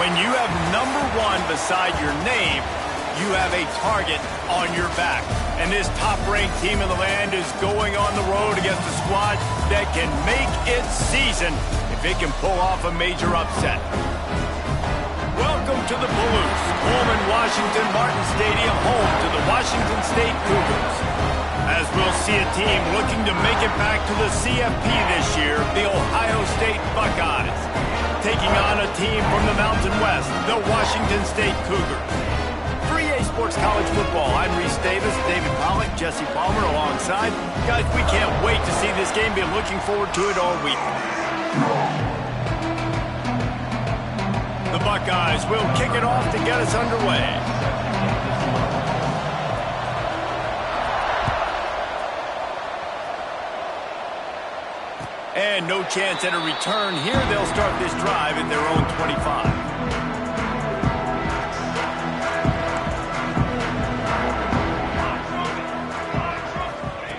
When you have number 1 beside your name, you have a target on your back. And this top-ranked team in the land is going on the road against a squad that can make its season if it can pull off a major upset. Welcome to the Palouse, home in Washington Martin Stadium, home to the Washington State Cougars. As we'll see a team looking to make it back to the CFP this year, the Ohio State Buckeyes, taking on a team from the Mountain West, the Washington State Cougars. For EA Sports College Football, I'm Reese Davis, David Pollack, Jesse Palmer alongside. Guys, we can't wait to see this game. Been looking forward to it all week. The Buckeyes will kick it off to get us underway. And no chance at a return here. They'll start this drive at their own 25.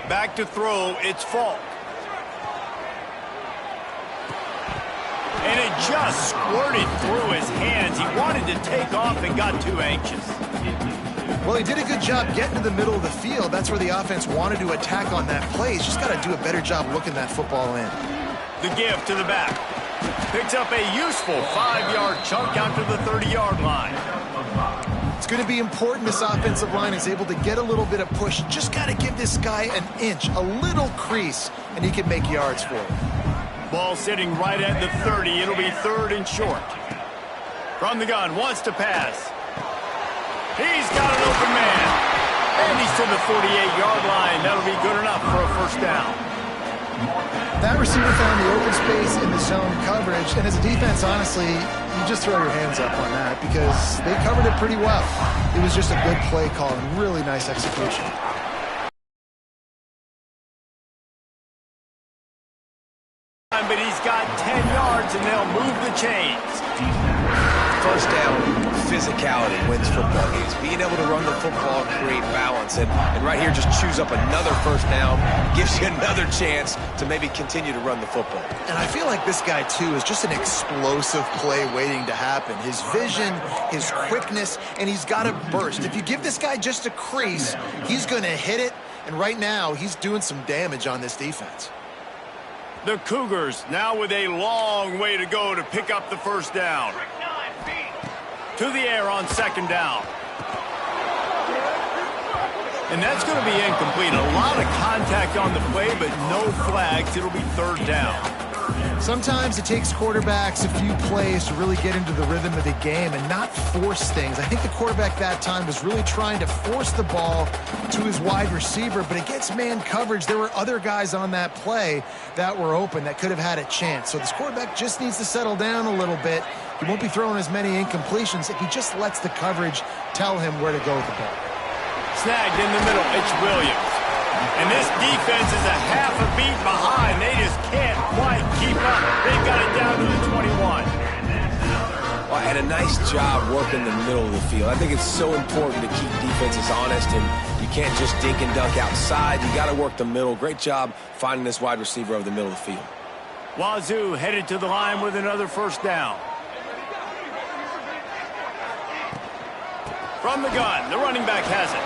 Back to throw, it's Falk. And it just squirted through his hands. He wanted to take off and got too anxious. Well, he did a good job getting to the middle of the field. That's where the offense wanted to attack on that play. He's just got to do a better job looking that football in. The give to the back. Picks up a useful 5-yard chunk out to the 30-yard line. It's going to be important this offensive line is able to get a little bit of push. Just got to give this guy an inch, a little crease, and he can make yards for it. Ball sitting right at the 30. It'll be 3rd and short. From the gun, wants to pass. He's got an open man. And he's to the 48-yard line. That'll be good enough for a first down. That receiver found the open space in the zone coverage. And as a defense, honestly, you just throw your hands up on that because they covered it pretty well. It was just a good play call and really nice execution. But he's got 10 yards, and they'll move the chains. First down, physicality wins football games. Being able to run the football and create balance. And right here, just choose up another first down. Gives you another chance to maybe continue to run the football. And I feel like this guy, too, is just an explosive play waiting to happen. His vision, his quickness, and he's got a burst. If you give this guy just a crease, he's going to hit it. And right now, he's doing some damage on this defense. The Cougars now with a long way to go to pick up the first down. To the air on 2nd down. And that's going to be incomplete. A lot of contact on the play, but no flags. It'll be 3rd down. Sometimes it takes quarterbacks a few plays to really get into the rhythm of the game and not force things. I think the quarterback that time was really trying to force the ball to his wide receiver, but against man coverage, there were other guys on that play that were open that could have had a chance. So this quarterback just needs to settle down a little bit. He won't be throwing as many incompletions if he just lets the coverage tell him where to go with the ball. Snagged in the middle, it's Williams. And this defense is a half a beat behind. They just can't quite keep up. They've got it down to the 21. Well, and a nice job working the middle of the field. I think it's so important to keep defenses honest, and you can't just dink and dunk outside. You got to work the middle. Great job finding this wide receiver over the middle of the field. Wazoo headed to the line with another first down. From the gun, the running back has it.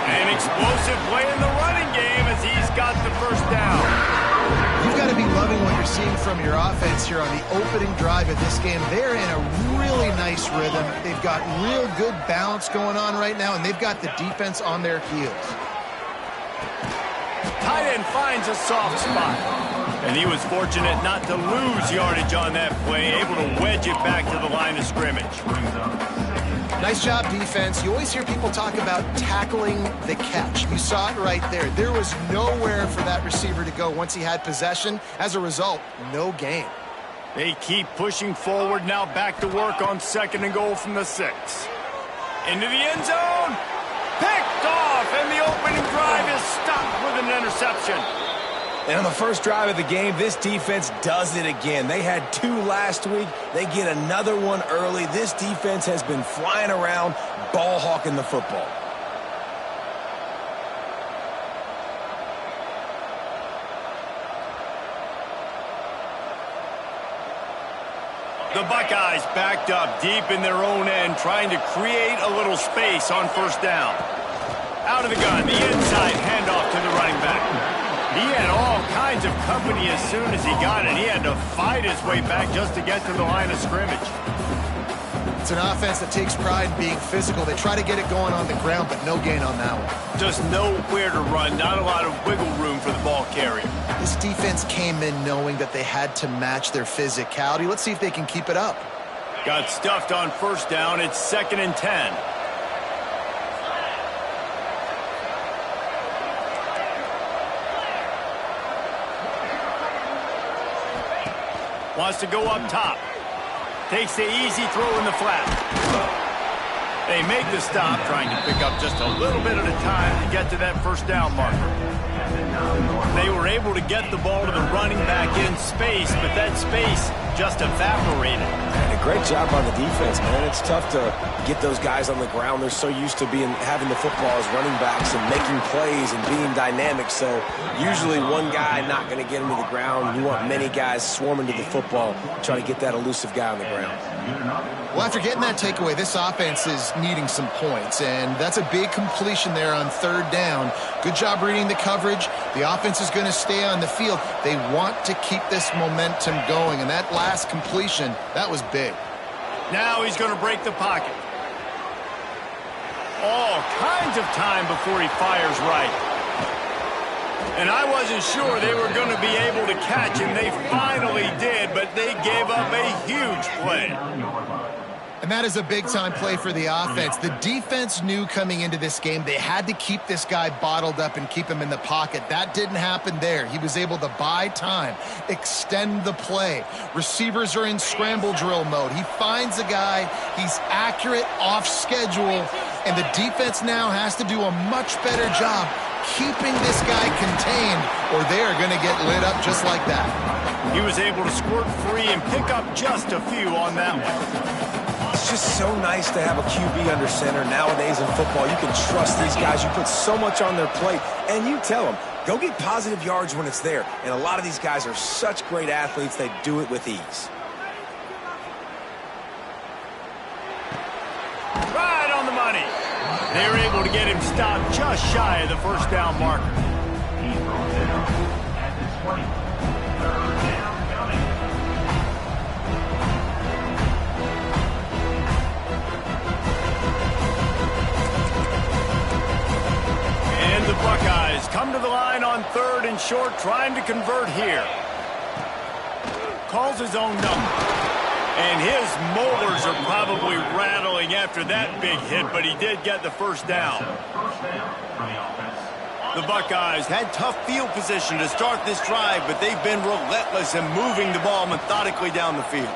An explosive play in the running game as he's got the first down. You've got to be loving what you're seeing from your offense here on the opening drive of this game. They're in a really nice rhythm. They've got real good balance going on right now, and they've got the defense on their heels. Tight end finds a soft spot. And he was fortunate not to lose yardage on that play, able to wedge it back to the line of scrimmage. Nice job, defense. You always hear people talk about tackling the catch. You saw it right there. There was nowhere for that receiver to go once he had possession. As a result, no gain. They keep pushing forward, now back to work on 2nd and goal from the 6. Into the end zone. Picked off, and the opening drive is stopped with an interception. And on the first drive of the game, this defense does it again. They had 2 last week. They get another one early. This defense has been flying around, ball hawking the football. The Buckeyes backed up deep in their own end, trying to create a little space on first down. Out of the gun, the inside handoff to the running back. He had all kinds of company as soon as he got it. He had to fight his way back just to get to the line of scrimmage. It's an offense that takes pride in being physical. They try to get it going on the ground, but no gain on that one. Just nowhere to run, not a lot of wiggle room for the ball carrier. This defense came in knowing that they had to match their physicality. Let's see if they can keep it up. Got stuffed on first down. It's 2nd and 10. Wants to go up top. Takes the easy throw in the flat. They make the stop, trying to pick up just a little bit at a time to get to that first down marker. They were able to get the ball to the running back in space, but that space just evaporated. And a great job on the defense, man. It's tough to get those guys on the ground. They're so used to having the football as running backs and making plays and being dynamic. So usually one guy not going to get him to the ground. You want many guys swarming to the football, trying to get that elusive guy on the ground. Well, after getting that takeaway, this offense is needing some points, and that's a big completion there on third down. Good job reading the coverage. The offense is going to stay on the field. They want to keep this momentum going, and that last completion, that was big. Now he's going to break the pocket. All kinds of time before he fires right. And I wasn't sure they were going to be able to catch him. They finally did, but they gave up a huge play. And that is a big-time play for the offense. The defense knew coming into this game they had to keep this guy bottled up and keep him in the pocket. That didn't happen there. He was able to buy time, extend the play. Receivers are in scramble drill mode. He finds a guy. He's accurate, off schedule, and the defense now has to do a much better job keeping this guy contained, or they're going to get lit up just like that. He was able to squirt free and pick up just a few on that one. It's just so nice to have a QB under center. Nowadays in football, you can trust these guys. You put so much on their plate, and you tell them, go get positive yards when it's there. And a lot of these guys are such great athletes, they do it with ease. Right on the money. They were able to get him stopped just shy of the first down marker. And the Buckeyes come to the line on 3rd and short, trying to convert here. Calls his own number. And his molars are probably rattling after that big hit, but he did get the first down. The Buckeyes had tough field position to start this drive, but they've been relentless in moving the ball methodically down the field.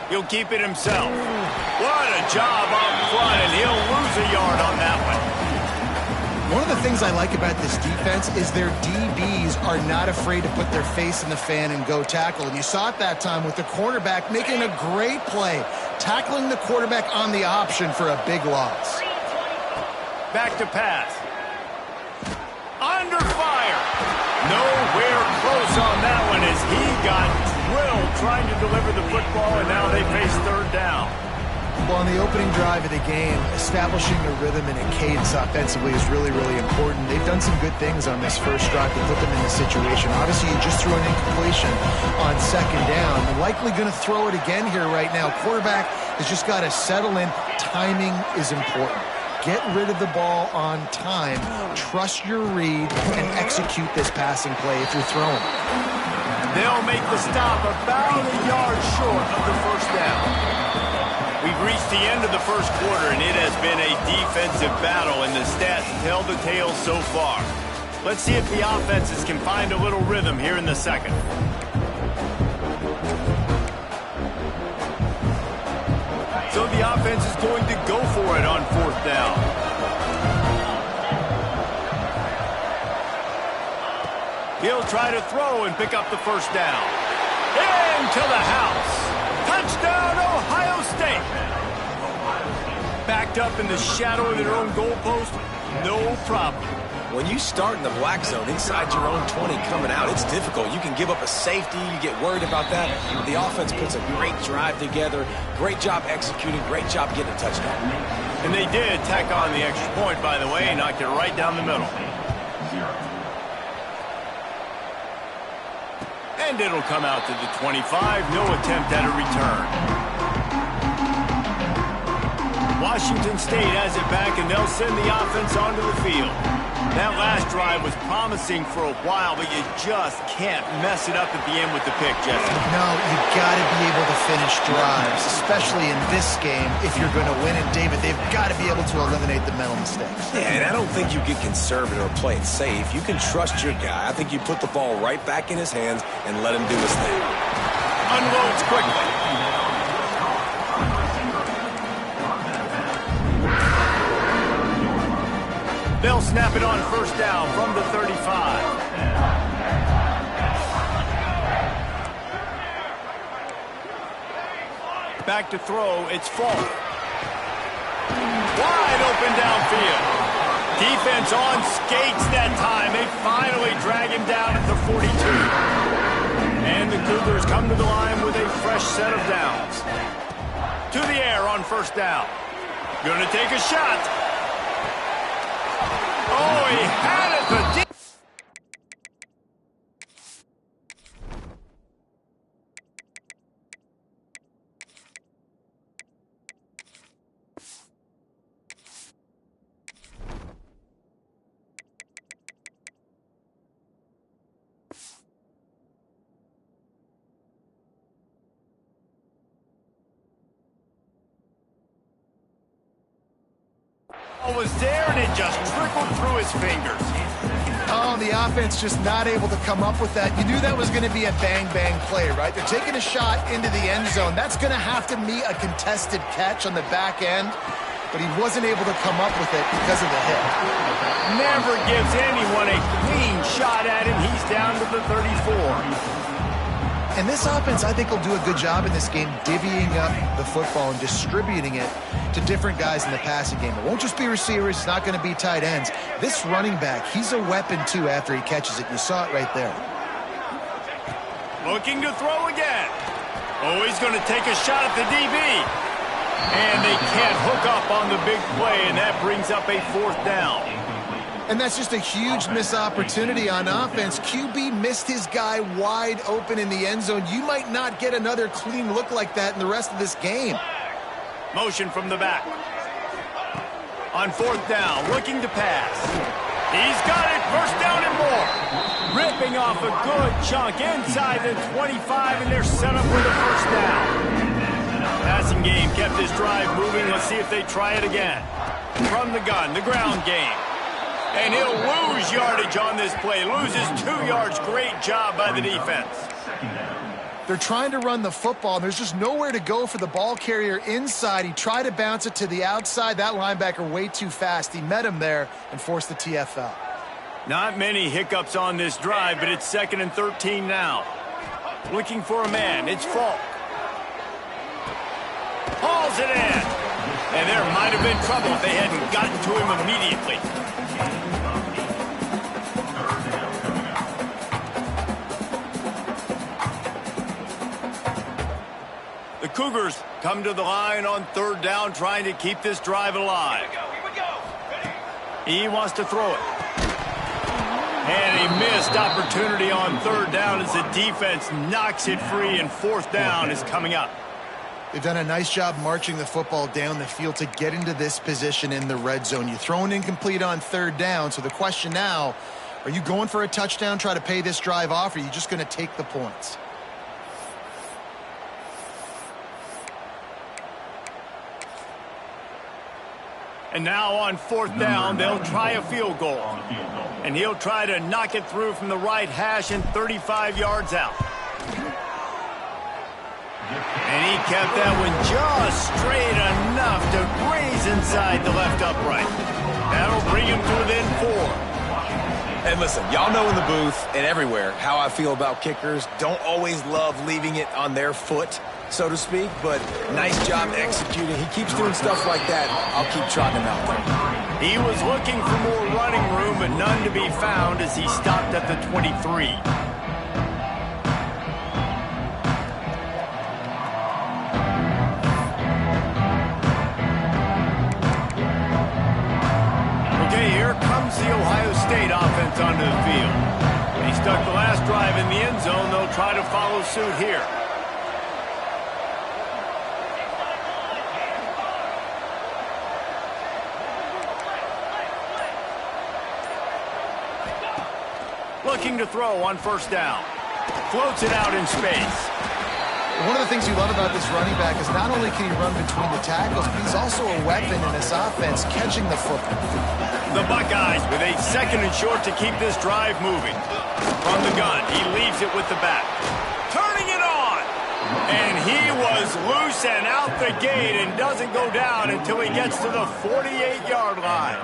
He'll keep it himself. What a job up front, and he'll lose a yard on that one. One of the things I like about this defense is their DBs are not afraid to put their face in the fan and go tackle. And you saw it that time with the cornerback making a great play, tackling the quarterback on the option for a big loss. Back to pass. Under fire. Nowhere close on that one as he got drilled trying to deliver the football, and now they face third down. Well, on the opening drive of the game, establishing a rhythm and a cadence offensively is really, really important. They've done some good things on this first drive to put them in this situation. Obviously, you just threw an incompletion on second down. They're likely going to throw it again here right now. Quarterback has just got to settle in. Timing is important. Get rid of the ball on time. Trust your read and execute this passing play if you're throwing. They'll make the stop about a yard short of the first down. We've reached the end of the first quarter, and it has been a defensive battle, and the stats tell the tale so far. Let's see if the offenses can find a little rhythm here in the second. So the offense is going to go for it on fourth down. He'll try to throw and pick up the first down. Into the house. Touchdown, Ohio State. Backed up in the shadow of their own goalpost, no problem. when you start in the black zone inside your own 20 coming out, it's difficult. You can give up a safety. You get worried about that. But the offense puts a great drive together. Great job executing. Great job getting a touchdown. And they did tack on the extra point, by the way, and knocked it right down the middle. And it'll come out to the 25. No attempt at a return. Washington State has it back, and they'll send the offense onto the field. That last drive was promising for a while, but you just can't mess it up at the end with the pick, Jesse. No, you got to be able to finish drives, especially in this game if you're going to win. And, David, they've got to be able to eliminate the mental mistakes. Yeah, and I don't think you get conservative or play it safe. You can trust your guy. I think you put the ball right back in his hands and let him do his thing. Unloads quickly. They'll snap it on first down from the 35. Back to throw, it's Falk. Wide open downfield. Defense on skates that time. They finally drag him down at the 42. And the Cougars come to the line with a fresh set of downs. To the air on first down. Gonna take a shot. Oh, he had it, but was there, and it just trickled through his fingers. Oh, the offense just not able to come up with that. You knew that was going to be a bang-bang play, right? They're taking a shot into the end zone. That's going to have to meet a contested catch on the back end, but he wasn't able to come up with it because of the hit. Never gives anyone a clean shot at him. He's down to the 34. And this offense, I think, will do a good job in this game divvying up the football and distributing it to different guys in the passing game. It won't just be receivers. It's not going to be tight ends. This running back, he's a weapon, too, after he catches it. You saw it right there. Looking to throw again. Oh, he's going to take a shot at the DB. And they can't hook up on the big play, and that brings up a fourth down. And that's just a huge missed opportunity on offense. QB missed his guy wide open in the end zone. You might not get another clean look like that in the rest of this game. Motion from the back. On fourth down, looking to pass. He's got it, first down and more. Ripping off a good chunk inside the 25, and they're set up with a first down. Passing game kept his drive moving. Let's see if they try it again. From the gun, the ground game. And he'll lose yardage on this play. Loses 2 yards. Great job by the defense. They're trying to run the football, and there's just nowhere to go for the ball carrier inside. He tried to bounce it to the outside. That linebacker way too fast. He met him there and forced the TFL. Not many hiccups on this drive, but it's 2nd and 13 now. Looking for a man. It's Falk. Hauls it in. And there might have been trouble if they hadn't gotten to him immediately. The Cougars come to the line on third down, trying to keep this drive alive. Here we go. He wants to throw it. And a missed opportunity on third down as the defense knocks it free, and fourth down is coming up. They've done a nice job marching the football down the field to get into this position in the red zone. You throw an incomplete on third down, so the question now, are you going for a touchdown, try to pay this drive off, or are you just going to take the points? And now on fourth down, they'll try a field goal. And he'll try to knock it through from the right hash and 35 yards out. And he kept that one just straight enough to graze inside the left upright. That'll bring him to within 4. And listen, y'all know in the booth and everywhere how I feel about kickers. Don't always love leaving it on their foot, so to speak, but nice job executing. He keeps doing stuff like that. I'll keep trotting him out there. He was looking for more running room, but none to be found as he stopped at the 23. Okay, here comes the Ohio State offense onto the field. They stuck the last drive in the end zone. They'll try to follow suit here. Looking to throw on first down. Floats it out in space. One of the things you love about this running back is not only can he run between the tackles, but he's also a weapon in this offense, catching the football. The Buckeyes with a 2nd and short to keep this drive moving. From the gun, he leaves it with the back. Turning it on! And he was loose and out the gate and doesn't go down until he gets to the 48-yard line.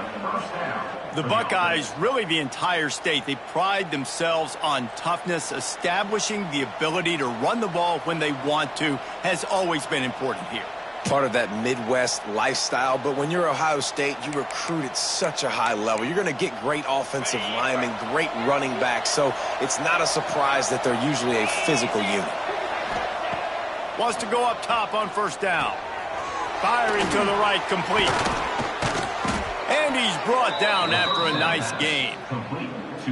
The Buckeyes, really the entire state, they pride themselves on toughness. Establishing the ability to run the ball when they want to has always been important here. Part of that Midwest lifestyle, but when you're Ohio State, you recruit at such a high level. You're going to get great offensive linemen, great running backs, so it's not a surprise that they're usually a physical unit. Wants to go up top on first down. Firing to the right, complete. And he's brought down after a nice gain.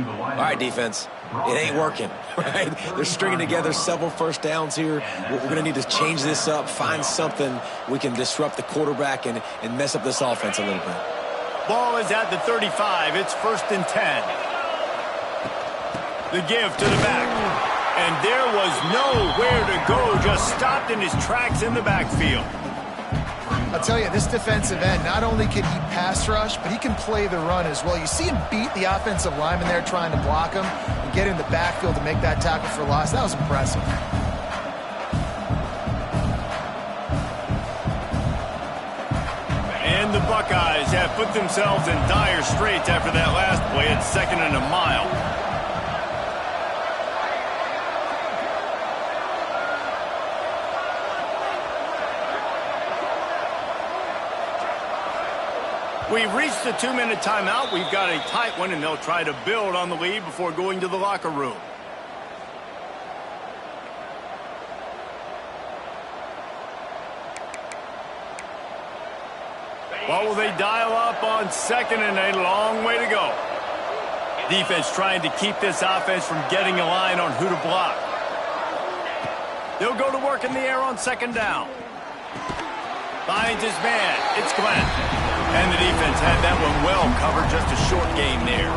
All right, defense. It ain't working, right? They're stringing together several first downs here. We're going to need to change this up, find something we can disrupt the quarterback and mess up this offense a little bit. Ball is at the 35. It's 1st and 10. The give to the back. And there was nowhere to go, just stopped in his tracks in the backfield. I'll tell you, this defensive end, not only can he pass rush, but he can play the run as well. You see him beat the offensive lineman there trying to block him and get in the backfield to make that tackle for loss. That was impressive. And the Buckeyes have put themselves in dire straits after that last play. It's 2nd and a mile. We've reached the 2-minute timeout. We've got a tight one, and they'll try to build on the lead before going to the locker room. What will they dial up on 2nd and a long way to go? Defense trying to keep this offense from getting a line on who to block. They'll go to work in the air on 2nd down. Finds his man. It's Glenn. And the defense had that one well covered, just a short game there.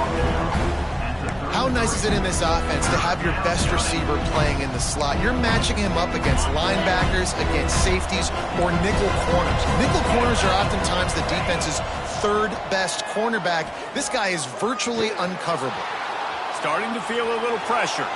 How nice is it in this offense to have your best receiver playing in the slot? You're matching him up against linebackers, against safeties, or nickel corners. Nickel corners are oftentimes the defense's 3rd best cornerback. This guy is virtually uncoverable. Starting to feel a little pressure.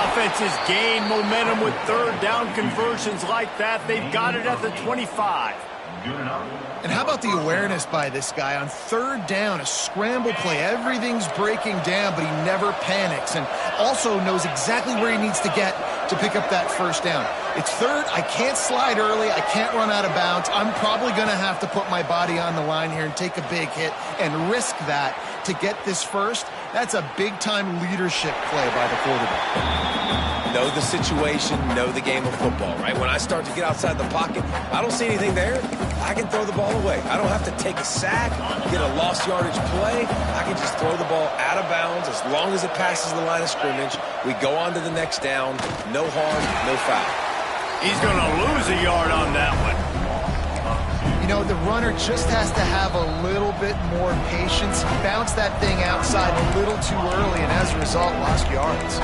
Offenses gain momentum with 3rd down conversions like that. They've got it at the 25. And how about the awareness by this guy on 3rd down, a scramble play. Everything's breaking down, but he never panics and also knows exactly where he needs to get to pick up that 1st down. It's 3rd. I can't slide early. I can't run out of bounds. I'm probably going to have to put my body on the line here and take a big hit and risk that to get this 1st. That's a big-time leadership play by the quarterback. Know the situation, know the game of football, right? When I start to get outside the pocket, I don't see anything there, I can throw the ball away. I don't have to take a sack, get a lost yardage play. I can just throw the ball out of bounds as long as it passes the line of scrimmage. We go on to the next down. No harm, no foul. He's going to lose a yard on that one. You know, the runner just has to have a little bit more patience. He bounced that thing outside a little too early, and as a result, lost yards.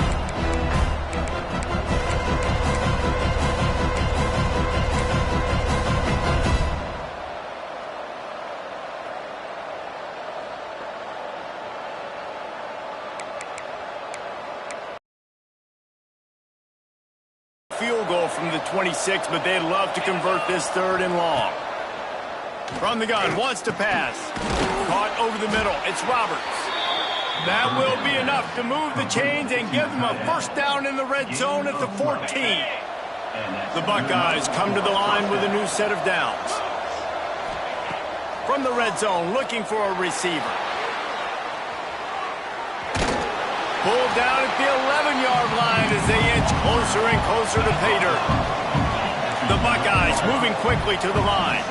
Field goal from the 26, but they'd love to convert this 3rd and long. From the gun, wants to pass. Caught over the middle. It's Roberts. That will be enough to move the chains and give them a 1st down in the red zone at the 14. The Buckeyes come to the line with a new set of downs. From the red zone, looking for a receiver. Pulled down at the 11-yard line as they inch closer and closer to pay dirt. The Buckeyes moving quickly to the line.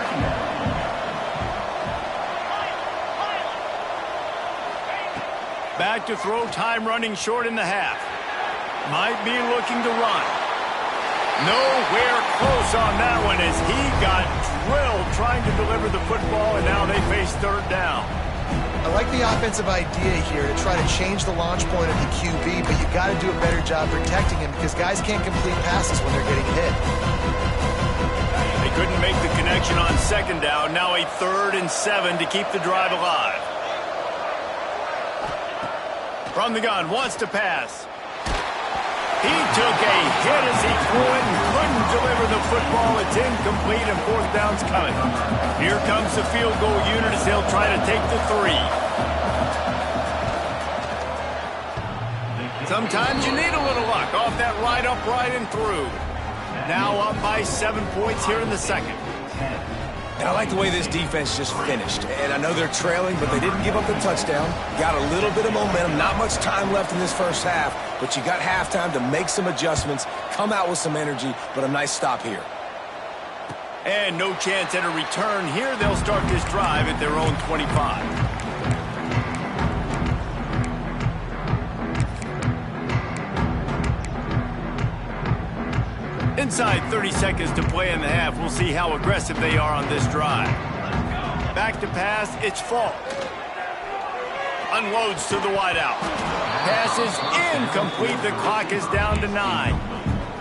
Back to throw, time running short in the half. Might be looking to run. Nowhere close on that one as he got drilled trying to deliver the football, and now they face third down. I like the offensive idea here to try to change the launch point of the QB, but you got to do a better job protecting him because guys can't complete passes when they're getting hit. They couldn't make the connection on second down. Now a 3rd and 7 to keep the drive alive. From the gun, wants to pass. He took a hit as he threw it and couldn't deliver the football. It's incomplete and 4th down's coming. Here comes the field goal unit as they'll try to take the 3. Sometimes you need a little luck off that right upright and through. Now up by 7 points here in the second. And I like the way this defense just finished. And I know they're trailing, but they didn't give up the touchdown. Got a little bit of momentum. Not much time left in this first half, but you got halftime to make some adjustments, come out with some energy, but a nice stop here. And no chance at a return here. They'll start this drive at their own 25. Inside 30 seconds to play in the half. We'll see how aggressive they are on this drive. Back to pass, it's Falk. Unloads to the wideout. Pass is incomplete. The clock is down to 9.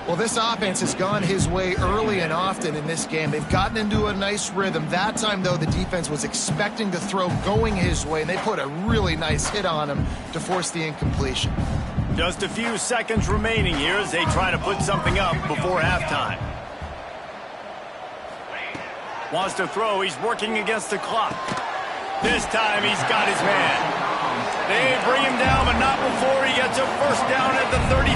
Well, this offense has gone his way early and often in this game. They've gotten into a nice rhythm. That time, though, the defense was expecting to throw going his way, and they put a really nice hit on him to force the incompletion. Just a few seconds remaining here as they try to put something up before halftime. Wants to throw. He's working against the clock. This time he's got his man. They bring him down, but not before he gets a 1st down at the 35.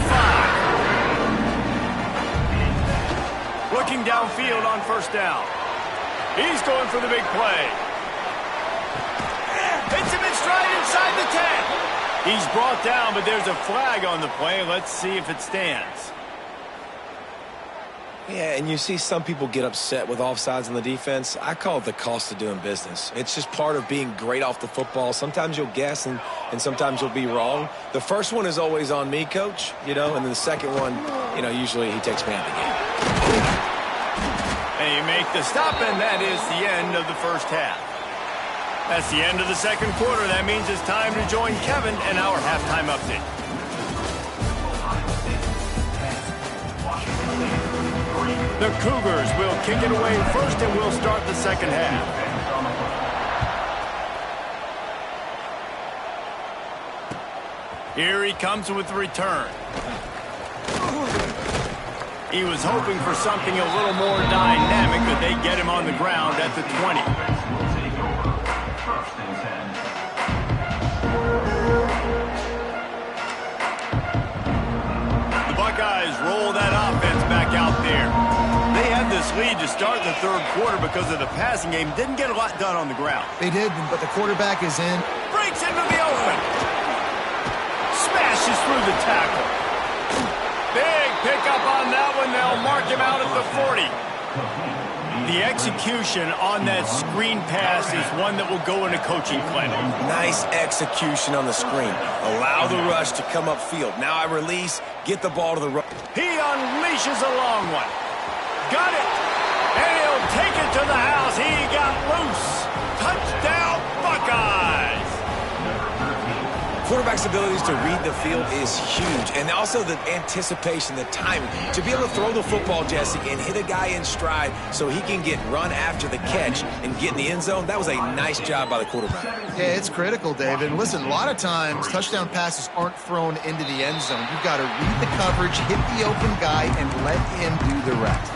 Looking downfield on 1st down. He's going for the big play. Hits him in stride inside the 10. He's brought down, but there's a flag on the play. Let's see if it stands. Yeah, and you see some people get upset with offsides on the defense. I call it the cost of doing business. It's just part of being great off the football. Sometimes you'll guess and sometimes you'll be wrong. The first one is always on me, Coach, and then the second one, usually he takes me out of the game. And you make the stop, and that is the end of the first half. That's the end of the second quarter. That means it's time to join Kevin and our halftime update. The Cougars will kick it away first, and we'll start the second half. Here he comes with the return. He was hoping for something a little more dynamic, but they get him on the ground at the 20. The Buckeyes roll that offense back out there. They had this lead to start the third quarter because of the passing game. Didn't get a lot done on the ground. They did, but the quarterback is in. Breaks into the open. Smashes through the tackle. Big pickup on that one. They'll mark him out at the 40. The execution on that screen pass is one that will go in a coaching clinic. Nice execution on the screen. Allow the rush to come upfield. Now I release, get the ball to the rush. He unleashes a long one. Got it. And he'll take it to the house. He got loose. Touchdown, Buckeyes. Quarterback's abilities to read the field is huge, and also the anticipation, the timing. To be able to throw the football, Jesse, and hit a guy in stride so he can get run after the catch and get in the end zone, that was a nice job by the quarterback. Yeah, it's critical, David. And listen, a lot of times touchdown passes aren't thrown into the end zone. You've got to read the coverage, hit the open guy, and let him do the rest.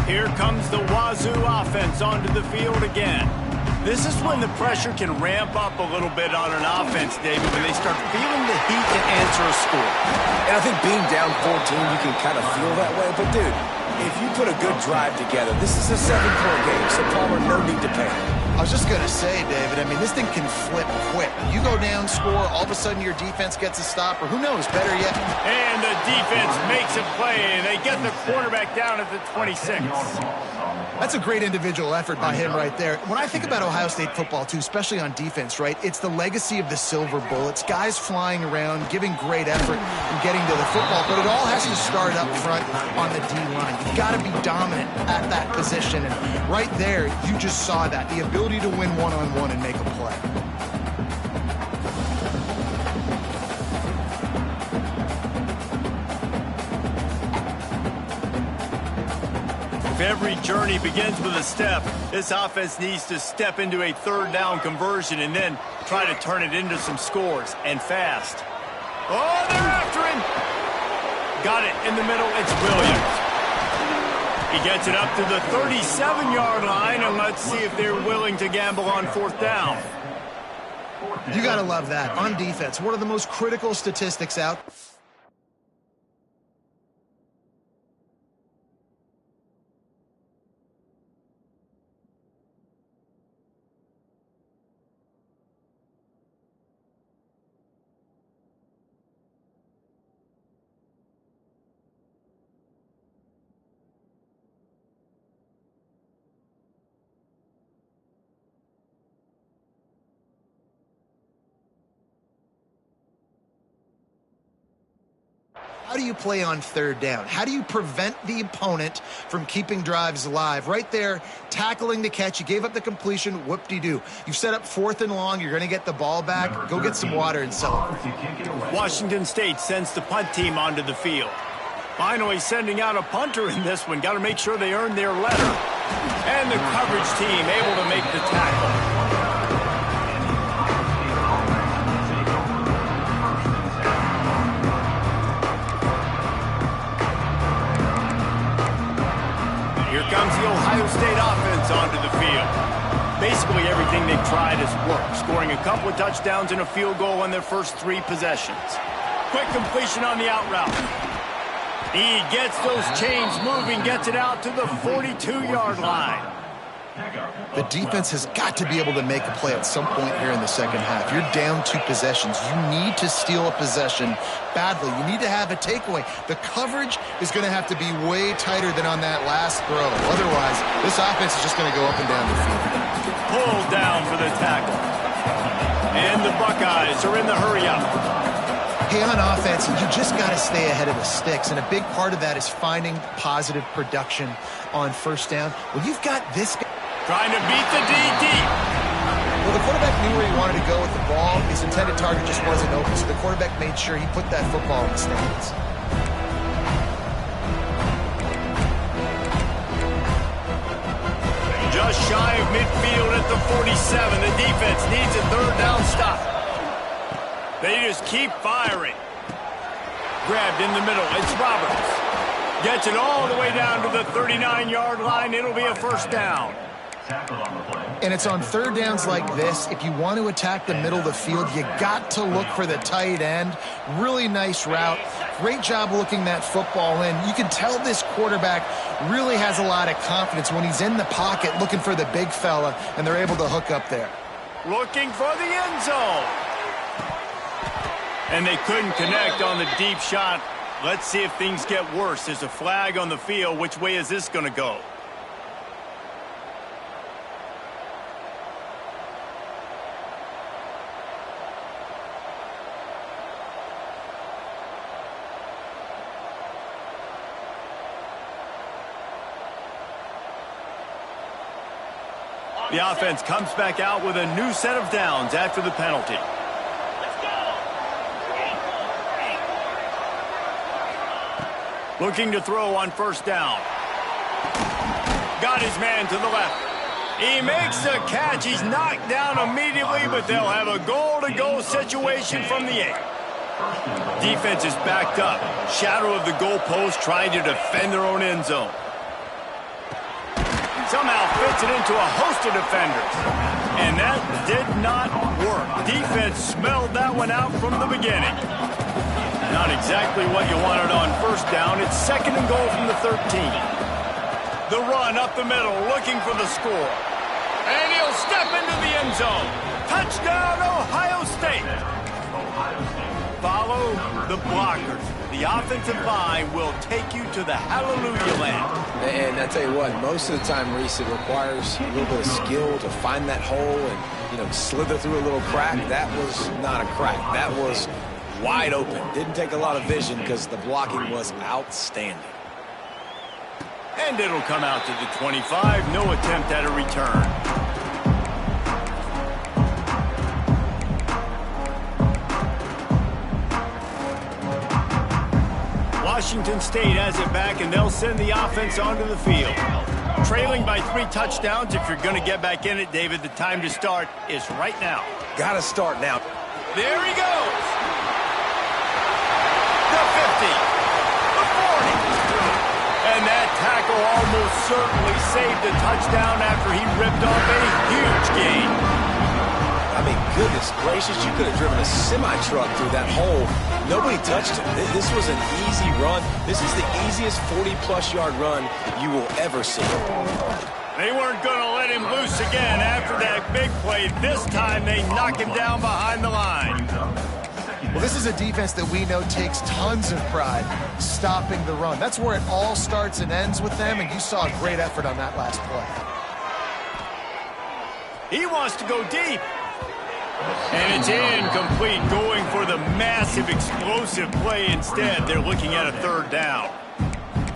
Here comes the Wazoo offense onto the field again. This is when the pressure can ramp up a little bit on an offense, David, when they start feeling the heat to answer a score. And I think being down 14, you can kind of feel that way. But, dude, if you put a good drive together, this is a 7-point game, so Palmer, no need to panic. I was just going to say, David, I mean, this thing can flip quick. You go down, score, all of a sudden your defense gets a stop, or who knows, better yet. And the defense makes a play. They get the quarterback down at the 26. That's a great individual effort by him right there. When I think about Ohio State football, too, especially on defense, right, it's the legacy of the Silver Bullets, guys flying around, giving great effort and getting to the football, but it all has to start up front on the D-line. You've got to be dominant at that position, and right there, you just saw that, the ability to win one-on-one and make a play. If every journey begins with a step, this offense needs to step into a third down conversion and then try to turn it into some scores, and fast. Oh, they're after him! Got it in the middle, it's Williams. He gets it up to the 37-yard line, and let's see if they're willing to gamble on fourth down. You got to love that. On defense, one of the most critical statistics out. How do you play on third down? How do you prevent the opponent from keeping drives alive? Right there, tackling the catch. You gave up the completion. Whoop-de-doo. You've set up fourth and long. You're going to get the ball back. Go get some water and celebrate. Washington State sends the punt team onto the field. Finally sending out a punter in this one. Got to make sure they earn their letter. And the coverage team able to make the tackle. Here comes the Ohio State offense onto the field. Basically everything they've tried has worked, scoring a couple of touchdowns and a field goal on their first 3 possessions. Quick completion on the out route. He gets those chains moving, gets it out to the 42-yard line. The defense has got to be able to make a play at some point here in the second half. You're down 2 possessions. You need to steal a possession badly. You need to have a takeaway. The coverage is going to have to be way tighter than on that last throw. Otherwise, this offense is just going to go up and down the field. Pulled down for the tackle. And the Buckeyes are in the hurry-up. Hey, on offense, you just got to stay ahead of the sticks, and a big part of that is finding positive production on first down. When you've got this guy trying to beat the DT. Well, the quarterback knew where he wanted to go with the ball. His intended target just wasn't open, so the quarterback made sure he put that football in the stands. Just shy of midfield at the 47. The defense needs a third down stop. They just keep firing. Grabbed in the middle. It's Roberts. Gets it all the way down to the 39-yard line. It'll be a first down. And it's on third downs like this. If you want to attack the middle of the field, you got to look for the tight end. Really nice route. Great job looking that football in. You can tell this quarterback really has a lot of confidence when he's in the pocket looking for the big fella, and they're able to hook up there. Looking for the end zone. And they couldn't connect on the deep shot. Let's see if things get worse. There's a flag on the field. Which way is this going to go? The offense comes back out with a new set of downs after the penalty. Looking to throw on first down. Got his man to the left. He makes the catch. He's knocked down immediately, but they'll have a goal-to-go situation from the 8. Defense is backed up. Shadow of the goalpost trying to defend their own end zone. Somehow fits it into a host of defenders. And that did not work. Defense smelled that one out from the beginning. Not exactly what you wanted on first down. It's 2nd and goal from the 13. The run up the middle, looking for the score. And he'll step into the end zone. Touchdown, Ohio State. Follow the blockers. The offensive line will take you to the hallelujah land. And I tell you what, most of the time, Reese, it requires a little bit of skill to find that hole and, slither through a little crack. That was not a crack. That was wide open. Didn't take a lot of vision because the blocking was outstanding. And it'll come out to the 25. No attempt at a return. Washington State has it back, and they'll send the offense onto the field. Trailing by 3 touchdowns. If you're going to get back in it, David, the time to start is right now. Got to start now. There he goes. The 50. The 40. And that tackle almost certainly saved a touchdown after he ripped off a huge gain. I mean, goodness gracious, you could have driven a semi-truck through that hole. Nobody touched him. This was an easy run. This is the easiest 40-plus yard run you will ever see. They weren't going to let him loose again after that big play. This time they knock him down behind the line. Well, this is a defense that we know takes tons of pride stopping the run. That's where it all starts and ends with them, and you saw a great effort on that last play. He wants to go deep. And it's incomplete, going for the massive explosive play instead. They're looking at a 3rd down.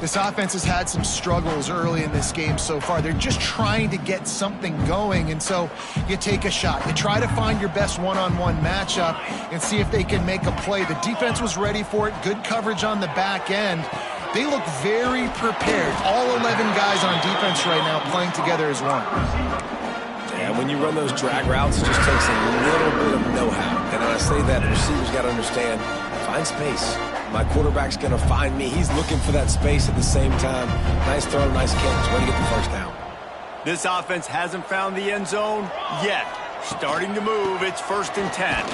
This offense has had some struggles early in this game so far. They're just trying to get something going, and so you take a shot. You try to find your best one-on-one matchup and see if they can make a play. The defense was ready for it. Good coverage on the back end. They look very prepared. All 11 guys on defense right now playing together as one. And when you run those drag routes, it just takes a little bit of know-how. And when I say that, the receivers got to understand, find space. My quarterback's going to find me. He's looking for that space at the same time. Nice throw, nice catch. Way to get the first down. This offense hasn't found the end zone yet. Starting to move, it's 1st and 10.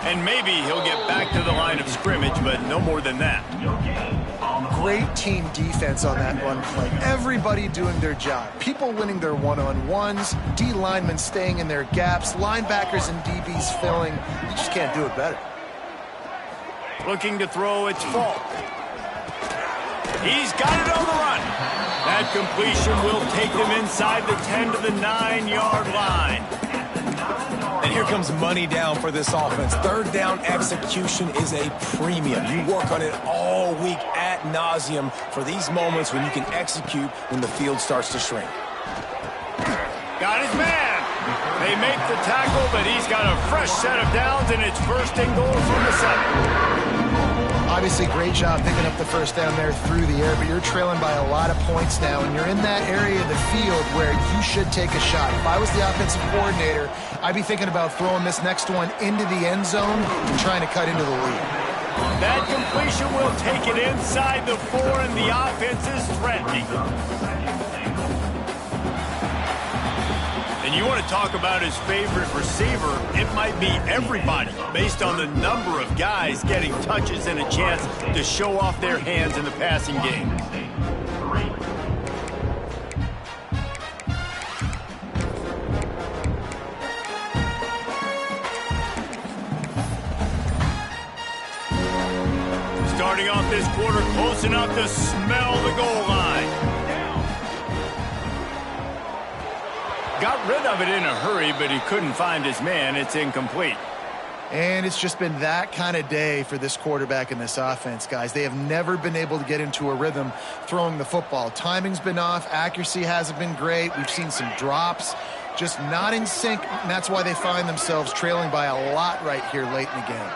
And maybe he'll get back to the line of scrimmage, but no more than that. Great team defense on that run play. Everybody doing their job. People winning their one-on-ones, D linemen staying in their gaps, linebackers and DBs filling. You just can't do it better. Looking to throw, it's Falk. He's got it on the run. That completion will take them inside the 10 to the 9-yard line. And here comes money down for this offense. 3rd down execution is a premium. You work on it all week ad nauseum for these moments when you can execute when the field starts to shrink. Got his man. They make the tackle, but he's got a fresh set of downs, and it's 1st and goal from the 7. Obviously, great job picking up the first down there through the air, but you're trailing by a lot of points now, and you're in that area of the field where you should take a shot. If I was the offensive coordinator, I'd be thinking about throwing this next one into the end zone and trying to cut into the lead. That completion will take it inside the 4, and the offense is threatening. And you want to talk about his favorite receiver, it might be everybody, based on the number of guys getting touches and a chance to show off their hands in the passing game. Starting off this quarter close enough to smell the goal line. Got rid of it in a hurry, but he couldn't find his man. It's incomplete. And it's just been that kind of day for this quarterback and this offense, guys. They have never been able to get into a rhythm throwing the football. Timing's been off. Accuracy hasn't been great. We've seen some drops. Just not in sync, and that's why they find themselves trailing by a lot right here late in the game.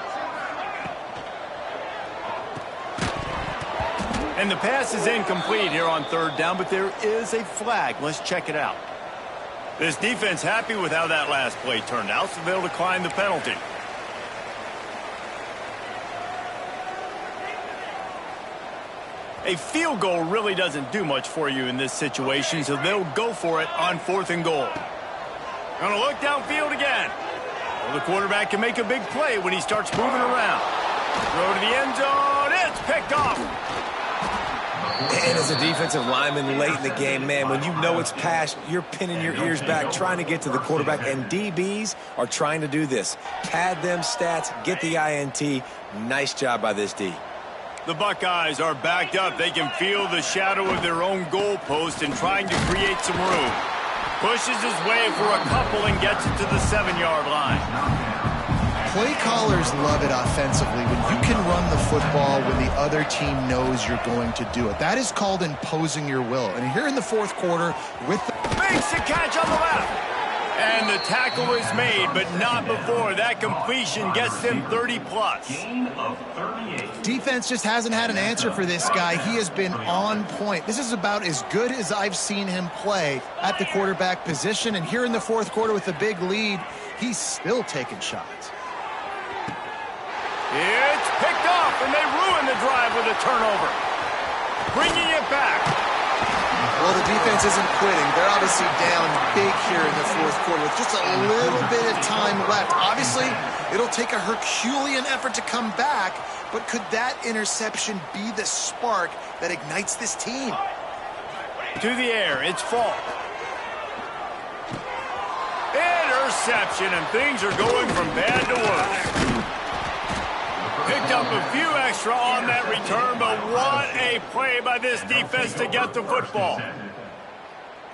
And the pass is incomplete here on 3rd down, but there is a flag. Let's check it out. This defense happy with how that last play turned out, so they'll decline the penalty. A field goal really doesn't do much for you in this situation, so they'll go for it on 4th and goal. Gonna look downfield again. Well, the quarterback can make a big play when he starts moving around. Throw to the end zone. It's picked off. And as a defensive lineman late in the game, man, when you know it's past, you're pinning your ears back, trying to get to the quarterback, and DBs are trying to do this. Pad them stats, get the INT. Nice job by this D. The Buckeyes are backed up. They can feel the shadow of their own goalpost and trying to create some room. Pushes his way for a couple and gets it to the 7-yard line. Play callers love it offensively when you can run the football when the other team knows you're going to do it. That is called imposing your will. And here in the fourth quarter with the... Makes the catch on the left. And the tackle is made, but not before. That completion gets them 30-plus. Defense just hasn't had an answer for this guy. He has been on point. This is about as good as I've seen him play at the quarterback position. And here in the fourth quarter with a big lead, he's still taking shots. It's picked off, and they ruin the drive with a turnover. Bringing it back. Well, the defense isn't quitting. They're obviously down big here in the fourth quarter with just a little bit of time left. Obviously, it'll take a Herculean effort to come back, but could that interception be the spark that ignites this team? To the air, it's Falk. Interception, and things are going from bad to worse. Picked up a few extra on that return, but what a play by this defense to get the football.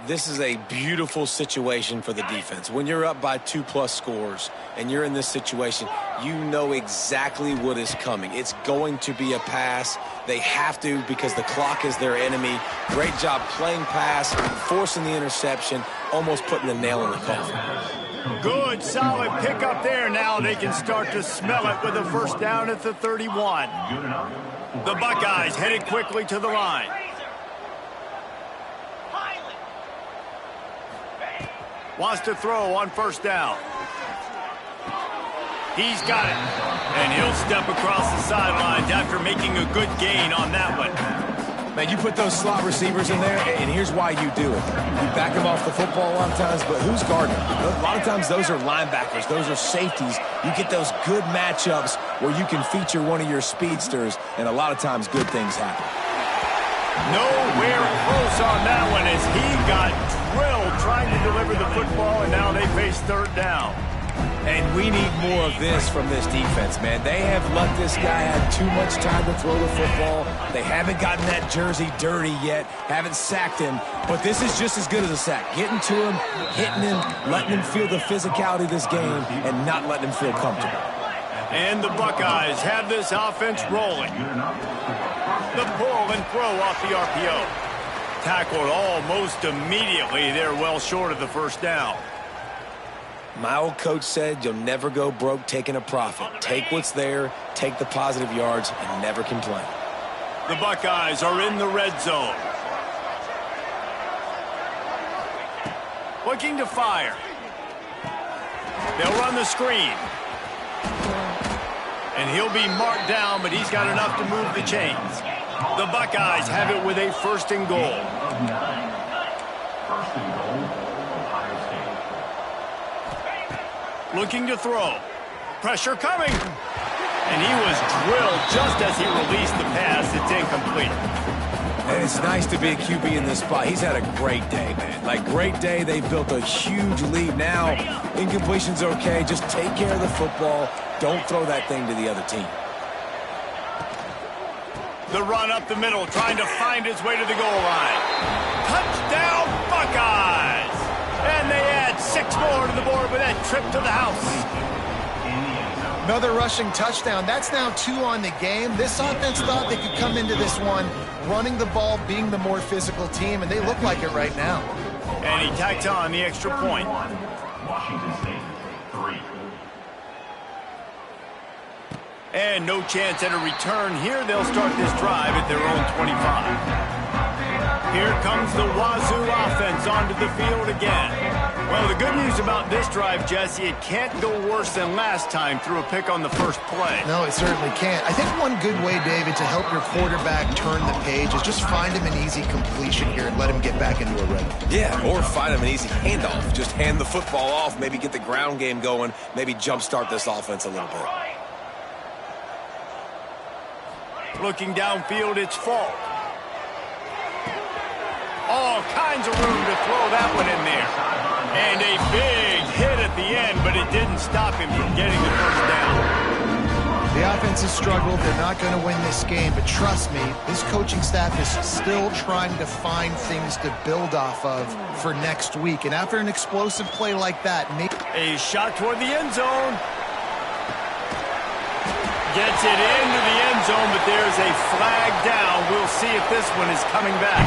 This is a beautiful situation for the defense. When you're up by 2+ scores and you're in this situation, you know exactly what is coming. It's going to be a pass. They have to because the clock is their enemy. Great job playing pass, forcing the interception, almost putting the nail in the coffin. Good, solid pickup there. Now they can start to smell it with a first down at the 31. The Buckeyes headed quickly to the line. Wants to throw on first down. He's got it. And he'll step across the sidelines after making a good gain on that one. Man, you put those slot receivers in there, and here's why you do it. You back them off the football a lot of times, but who's guarding them? A lot of times those are linebackers. Those are safeties. You get those good matchups where you can feature one of your speedsters, and a lot of times good things happen. Nowhere close on that one as he got drilled trying to deliver the football, and now they face third down. And we need more of this from this defense, man. They have let this guy have too much time to throw the football. They haven't gotten that jersey dirty yet, haven't sacked him, but this is just as good as a sack. Getting to him, hitting him, letting him feel the physicality of this game, and not letting him feel comfortable. And the Buckeyes have this offense rolling. The pull and throw off the RPO. Tackled almost immediately. They're well short of the first down. My old coach said you'll never go broke taking a profit. Take what's there, take the positive yards, and never complain. The Buckeyes are in the red zone. Looking to fire. They'll run the screen. And he'll be marked down, but he's got enough to move the chains. The Buckeyes have it with a first and goal. Looking to throw. Pressure coming. And he was drilled just as he released the pass. It's incomplete. And it's nice to be a QB in this spot. He's had a great day, man. Like, great day. They've built a huge lead. Now, incompletion's okay. Just take care of the football. Don't throw that thing to the other team. The run up the middle, trying to find his way to the goal line. Touchdown, Buckeyes! And they add 6 more to the board with that trip to the house. Another rushing touchdown. That's now 2 on the game. This offense thought they could come into this one running the ball, being the more physical team, and they look like it right now. And he tacks on the extra point. Washington State, 3. And no chance at a return here. They'll start this drive at their own 25. Here comes the Wazoo offense onto the field again. Well, the good news about this drive, Jesse, it can't go worse than last time through a pick on the first play. No, it certainly can't. I think one good way, David, to help your quarterback turn the page is just find him an easy completion here and let him get back into a rhythm. Yeah, or find him an easy handoff. Just hand the football off, maybe get the ground game going, maybe jumpstart this offense a little bit. Looking downfield, it's Falk. All kinds of room to throw that one in there. And a big hit at the end, but it didn't stop him from getting the first down. The offense has struggled. They're not going to win this game, but trust me, this coaching staff is still trying to find things to build off of for next week. And after an explosive play like that, a shot toward the end zone. Gets it into the end zone, but there's a flag down. We'll see if this one is coming back.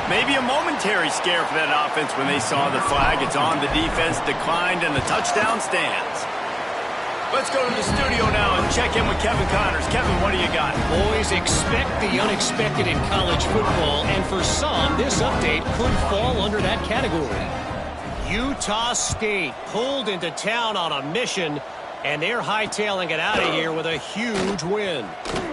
Maybe a momentary scare for that offense when they saw the flag. It's on, the defense declined, and the touchdown stands. Let's go to the studio now and check in with Kevin Connors. Kevin, what do you got? Boys, expect the unexpected in college football, and for some, this update could fall under that category. Utah State pulled into town on a mission, and they're hightailing it out of here with a huge win.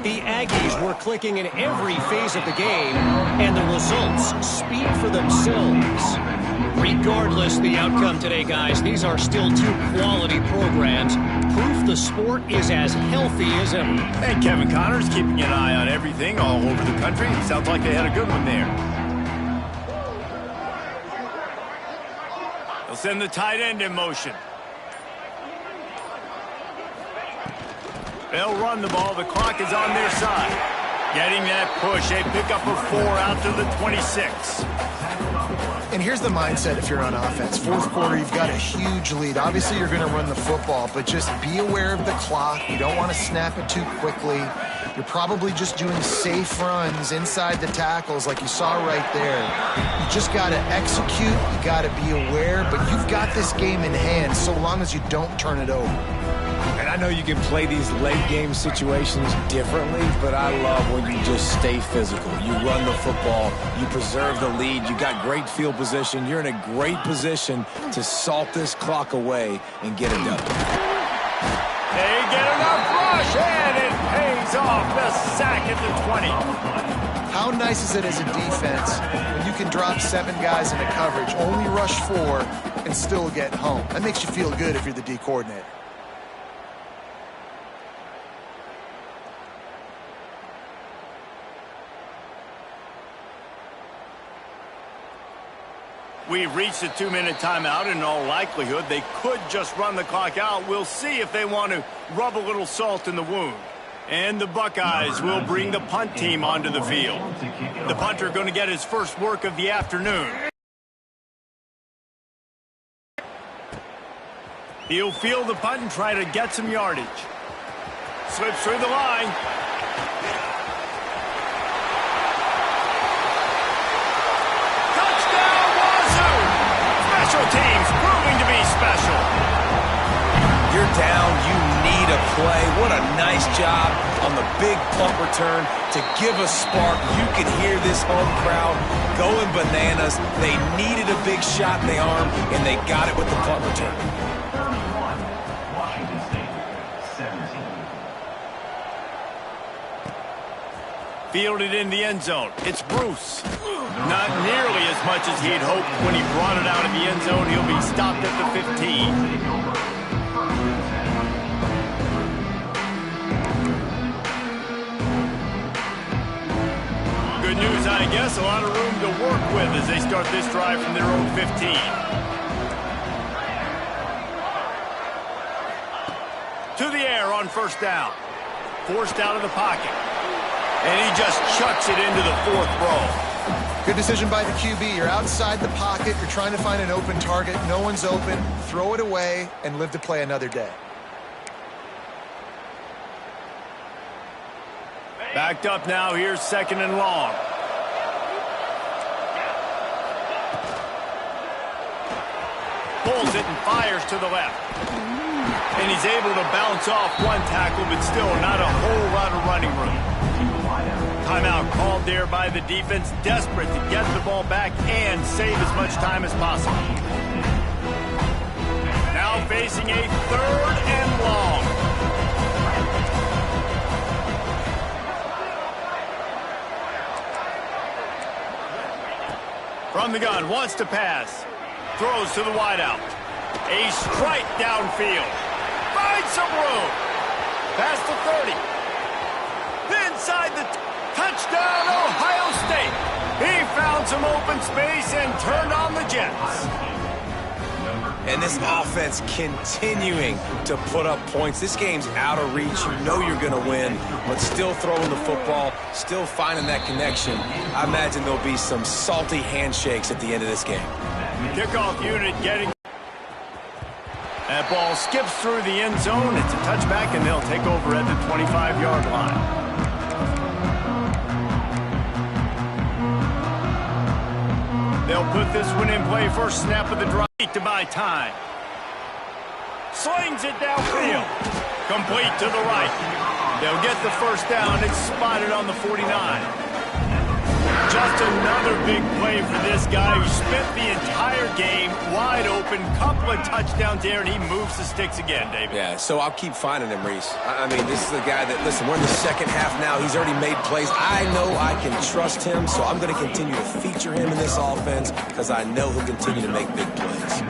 The Aggies were clicking in every phase of the game, and the results speak for themselves. Regardless the outcome today, guys, these are still two quality programs. Proof the sport is as healthy as ever. And Kevin Connors keeping an eye on everything all over the country. Sounds like they had a good one there. They'll send the tight end in motion. They'll run the ball. The clock is on their side. Getting that push. A pickup of 4 out to the 26. And here's the mindset if you're on offense. Fourth quarter, you've got a huge lead. Obviously, you're going to run the football, but just be aware of the clock. You don't want to snap it too quickly. You're probably just doing safe runs inside the tackles like you saw right there. You just got to execute. You got to be aware, but you've got this game in hand so long as you don't turn it over. And I know you can play these late game situations differently, but I love when you just stay physical. You run the football, you preserve the lead, you got great field position, you're in a great position to salt this clock away and get it done. They get enough rush, and it pays off. The sack at the 20. How nice is it as a defense when you can drop 7 guys into coverage, only rush 4, and still get home? That makes you feel good if you're the D coordinator. We've reached a 2-minute timeout. In all likelihood, they could just run the clock out. We'll see if they want to rub a little salt in the wound. And the Buckeyes will bring the punt team onto the field. The punter going to get his first work of the afternoon. He'll field the punt and try to get some yardage. Slips through the line. Special teams proving to be special. You're down, you need a play. What a nice job on the big punt return to give a spark. You can hear this home crowd going bananas. They needed a big shot in the arm, and they got it with the punt return. Washington State, 17. Fielded in the end zone. It's Bruce. Not nearly as much as he'd hoped when he brought it out of the end zone. He'll be stopped at the 15. Good news, I guess. A lot of room to work with as they start this drive from their own 15. To the air on first down. Forced out of the pocket. And he just chucks it into the 4th row. Good decision by the QB. You're outside the pocket. You're trying to find an open target. No one's open. Throw it away and live to play another day. Backed up now. Here's 2nd and long. Pulls it and fires to the left. And he's able to bounce off one tackle, but still not a whole lot of running room. Timeout called there by the defense, desperate to get the ball back and save as much time as possible. facing a 3rd and long. From the gun, wants to pass. Throws to the wideout. A strike downfield. Finds some room. Past the 30. Inside the touchdown, Ohio State. He found some open space and turned on the Jets. And this offense continuing to put up points. This game's out of reach. You know you're going to win, but still throwing the football, still finding that connection. I imagine there'll be some salty handshakes at the end of this game. Kickoff unit getting... That ball skips through the end zone. It's a touchback, and they'll take over at the 25-yard line. They'll put this one in play. First snap of the drive to buy time. Slings it downfield. Complete to the right. They'll get the first down. It's spotted on the 49. Just another big play for this guy who spent the entire game wide open. Couple of touchdowns there, and he moves the sticks again, David. Yeah, so I'll keep finding him, Reese. I mean, this is the guy that, listen, we're in the second half now. He's already made plays. I know I can trust him, so I'm going to continue to feature him in this offense because I know he'll continue to make big plays.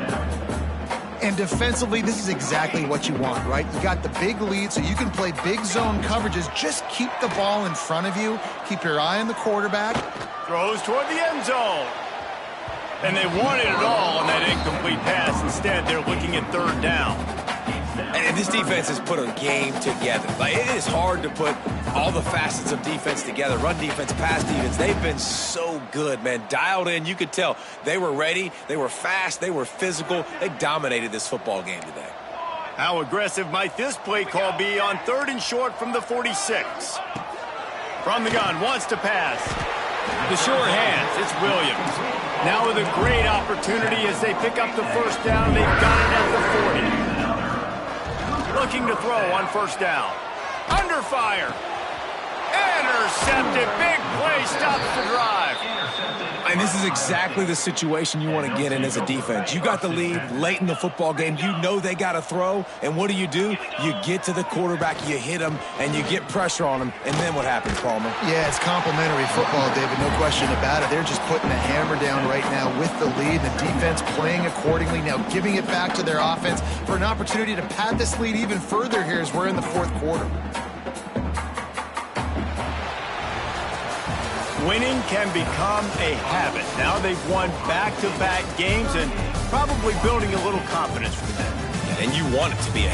And defensively, this is exactly what you want, right? You got the big lead, so you can play big zone coverages. Just keep the ball in front of you. Keep your eye on the quarterback. Throws toward the end zone. And they wanted it all on that incomplete pass. Instead, they're looking at 3rd down. And this defense has put a game together. Like, it is hard to put all the facets of defense together. Run defense, pass defense. They've been so good, man. Dialed in. You could tell they were ready. They were fast. They were physical. They dominated this football game today. How aggressive might this play call be on 3rd and short from the 46? From the gun, wants to pass. The sure hands, it's Williams. Now with a great opportunity as they pick up the first down. They've got it at the 40. Looking to throw on first down. Under fire. Intercepted. Big play stops the drive. And this is exactly the situation you want to get in as a defense. You got the lead late in the football game. You know they got to throw. And what do? You get to the quarterback, you hit him, and you get pressure on him. And then what happens, Palmer? Yeah, it's complimentary football, David. No question about it. They're just putting the hammer down right now with the lead. The defense playing accordingly, now giving it back to their offense for an opportunity to pad this lead even further here as we're in the 4th quarter. Winning can become a habit. Now they've won back-to-back games and probably building a little confidence for them. And you want it to be a